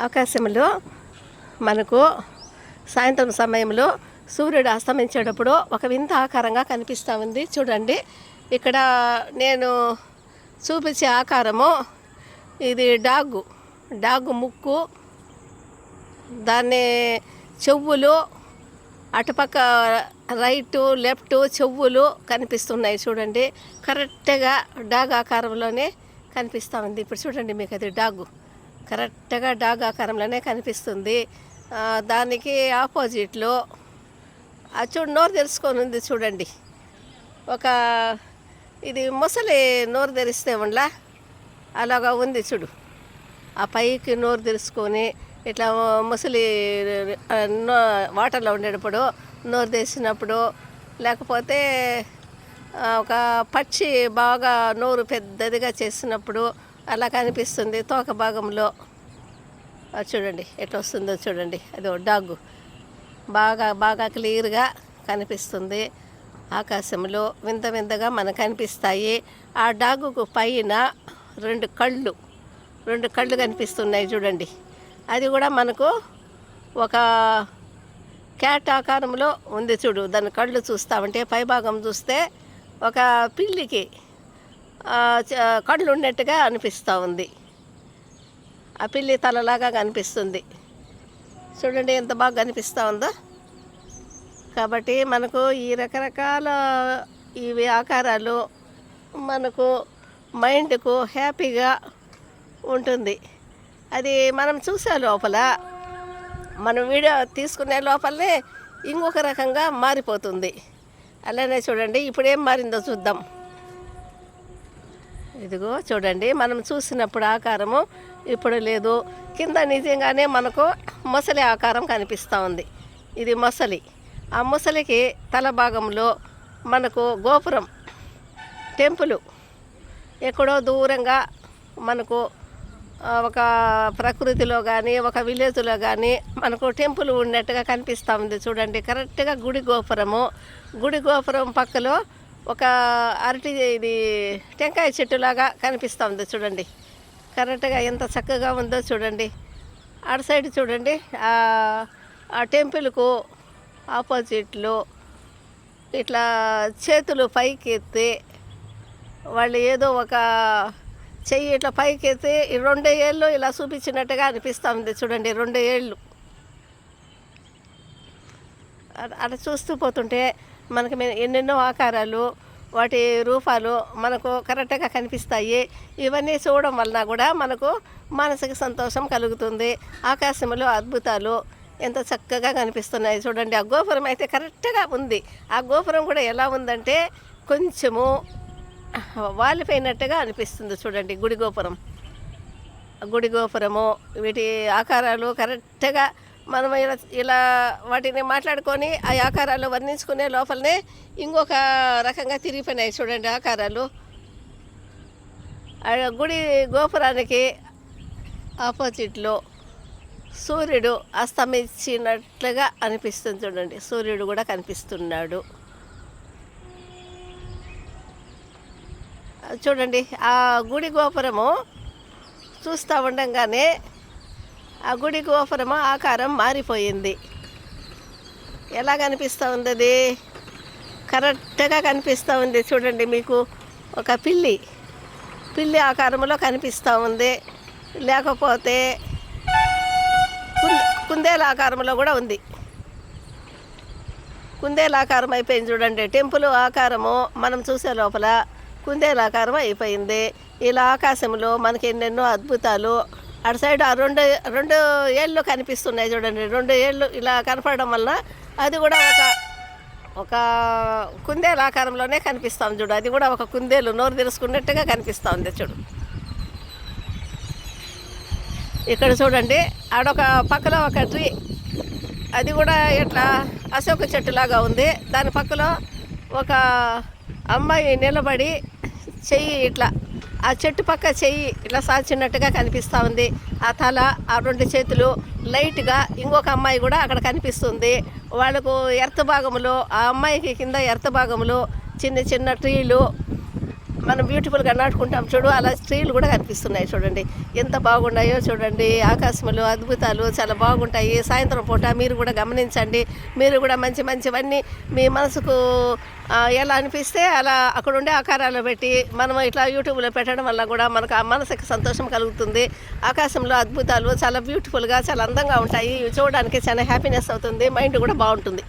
ఆకాశంలో మనకు సాయంత్రం సమయంలో సూర్యుడు అస్తమించేటప్పుడు ఒక వింత ఆకారంగా కనిపిస్తూ ఉంది. చూడండి, ఇక్కడ నేను చూపించే ఆకారము ఇది డాగు ముక్కు, దాన్ని చెవులు, అటుపక్క రైటు లెఫ్ట్ చెవులు కనిపిస్తున్నాయి. చూడండి, కరెక్ట్గా డాగ్ ఆకారంలోనే కనిపిస్తూ ఉంది. ఇప్పుడు చూడండి, మీకు అది కరెక్ట్గా డాగ్ ఆకారంలోనే కనిపిస్తుంది. దానికి ఆపోజిట్లో నోరు తెరుచుకొని ఉంది. చూడండి, ఇది ముసలి నోరు తెరిస్తే ఉండలా అలాగా ఉంది. చూడు, ఆ పైకి నోరు తెరుచుకొని ఇట్లా ముసలి వాటర్లో ఉండేటప్పుడు నోరు తెరిచినప్పుడు, లేకపోతే ఒక పక్షి బాగా నోరు పెద్దదిగా చేసినప్పుడు అలా కనిపిస్తుంది. తోక భాగంలో చూడండి ఎట్లా వస్తుందో చూడండి. అది డాగ్ బాగా క్లియర్గా కనిపిస్తుంది. ఆకాశంలో వింత వింతగా మనకు కనిపిస్తాయి. ఆ డాగుకు పైన రెండు కళ్ళు కనిపిస్తున్నాయి. చూడండి, అది కూడా మనకు ఒక క్యాట్ ఆకారంలో ఉంది. చూడు, దాని కళ్ళు చూస్తామంటే పైభాగం చూస్తే ఒక పిల్లికి కళ్ళు ఉన్నట్టుగా అనిపిస్తూ ఉంది. ఆ పిల్లి తలలాగా కనిపిస్తుంది. చూడండి ఎంత బాగా కనిపిస్తూ ఉందో. కాబట్టి మనకు ఈ రకరకాల ఇవి ఆకారాలు మనకు మైండ్కు హ్యాపీగా ఉంటుంది. అది మనం చూసే లోపల, మనం వీడియో తీసుకునే లోపలనే ఇంకొక రకంగా మారిపోతుంది. అలానే చూడండి, ఇప్పుడు ఏం మారిందో చూద్దాం. ఇదిగో చూడండి, మనం చూసినప్పుడు ఆకారము ఇప్పుడు లేదు. కింద నిజంగానే మనకు మొసలి ఆకారం కనిపిస్తూ ఉంది. ఇది మొసలి. ఆ మొసలికి తల భాగంలో మనకు గోపురం, టెంపుల్ ఎక్కడో దూరంగా మనకు ఒక ప్రకృతిలో కానీ ఒక విలేజ్లో కానీ మనకు టెంపుల్ ఉన్నట్టుగా కనిపిస్తూ ఉంది. చూడండి, కరెక్ట్గా గుడి గోపురం పక్కలో ఒక ఇది టెంకాయ చెట్టులాగా కనిపిస్తూ ఉంది. చూడండి, కరెక్ట్గా ఎంత చక్కగా ఉందో చూడండి. అటు సైడ్ చూడండి, ఆ టెంపుల్కు ఆపోజిట్లో ఇట్లా చేతులు పైకి ఎత్తి వాళ్ళు ఏదో ఒక చెయ్యి ఇట్లా పైకి ఎత్తి 2 ఏళ్ళు ఇలా చూపించినట్టుగా అనిపిస్తూ ఉంది. చూడండి, 2 ఏళ్ళు అలా చూస్తూ పోతుంటే మనకి ఎన్నెన్నో ఆకారాలు, వాటి రూపాలు మనకు కరెక్ట్గా కనిపిస్తాయి. ఇవన్నీ చూడడం వలన కూడా మనకు మానసిక సంతోషం కలుగుతుంది. ఆకాశంలో అద్భుతాలు ఎంత చక్కగా కనిపిస్తున్నాయి. చూడండి, ఆ గోపురం అయితే కరెక్ట్గా ఉంది. ఆ గోపురం కూడా ఎలా ఉందంటే కొంచెము వాలిపోయినట్టుగా అనిపిస్తుంది. చూడండి, గుడి గోపురము వీటి ఆకారాలు కరెక్ట్గా మనం ఇలా వాటిని మాట్లాడుకొని ఆ ఆకారాలు వర్ణించుకునే లోపలనే ఇంకొక రకంగా తిరిగిపోయినాయి. చూడండి, ఆకారాలు గుడి గోపురానికి ఆపోజిట్లో సూర్యుడు అస్తమించినట్లుగా అనిపిస్తుంది. చూడండి, సూర్యుడు కూడా కనిపిస్తున్నాడు. చూడండి, ఆ గుడి గోపురము చూస్తూ ఉండగానే ఆ గుడి గోపురము ఆకారం మారిపోయింది. ఎలా కనిపిస్తూ ఉంది? అది కరెక్ట్గా కనిపిస్తూ ఉంది. చూడండి, మీకు ఒక పిల్లి ఆకారంలో కనిపిస్తూ ఉంది. లేకపోతే కుందేల ఆకారంలో కూడా ఉంది. కుందేల ఆకారం అయిపోయింది. చూడండి, టెంపుల్ ఆకారము మనం చూసే లోపల కుందేల ఆకారం అయిపోయింది. ఇలా ఆకాశంలో మనకి ఎన్నెన్నో అద్భుతాలు. అటు సైడ్ ఆ రెండు ఏళ్ళు కనిపిస్తున్నాయి. చూడండి, 2 ఏళ్ళు ఇలా కనపడడం వలన అది కూడా ఒక కుందేలు ఆకారంలోనే కనిపిస్తాం. చూడు, అది కూడా ఒక కుందేలు నోరు తెరుచుకున్నట్టుగా కనిపిస్తూ ఉంది. చూడు, ఇక్కడ చూడండి, ఆడొక పక్కలో ఒక ట్రీ, అది కూడా ఇట్లా అశోక చెట్టులాగా ఉంది. దాని పక్కలో ఒక అమ్మాయి నిలబడి చెయ్యి ఇట్లా ఆ చెట్టు పక్క చెయ్యి ఇట్లా సాచినట్టుగా కనిపిస్తూ ఉంది. ఆ తల, ఆ 2 చేతులు లైట్గా ఇంకొక అమ్మాయి కూడా అక్కడ కనిపిస్తుంది. వాళ్ళకు ఎర్త్ భాగంలో, ఆ అమ్మాయికి కింద ఎర్త్ భాగంలో చిన్న ట్రీలు, మనం బ్యూటిఫుల్గా నాటుకుంటాం చూడు, అలా స్త్రీలు కూడా కనిపిస్తున్నాయి చూడండి, ఎంత బాగున్నాయో చూడండి. ఆకాశంలో అద్భుతాలు చాలా బాగుంటాయి. సాయంత్రం పూట మీరు కూడా గమనించండి. మీరు కూడా మంచి మంచివన్నీ మీ మనసుకు ఎలా అనిపిస్తే అలా అక్కడ ఉండే ఆకారాలు పెట్టి మనం ఇట్లా యూట్యూబ్లో పెట్టడం వల్ల కూడా మనకు ఆ మనసుకి సంతోషం కలుగుతుంది. ఆకాశంలో అద్భుతాలు చాలా బ్యూటిఫుల్గా చాలా అందంగా ఉంటాయి. ఇవి చూడడానికి చాలా హ్యాపీనెస్ అవుతుంది, మైండ్ కూడా బాగుంటుంది.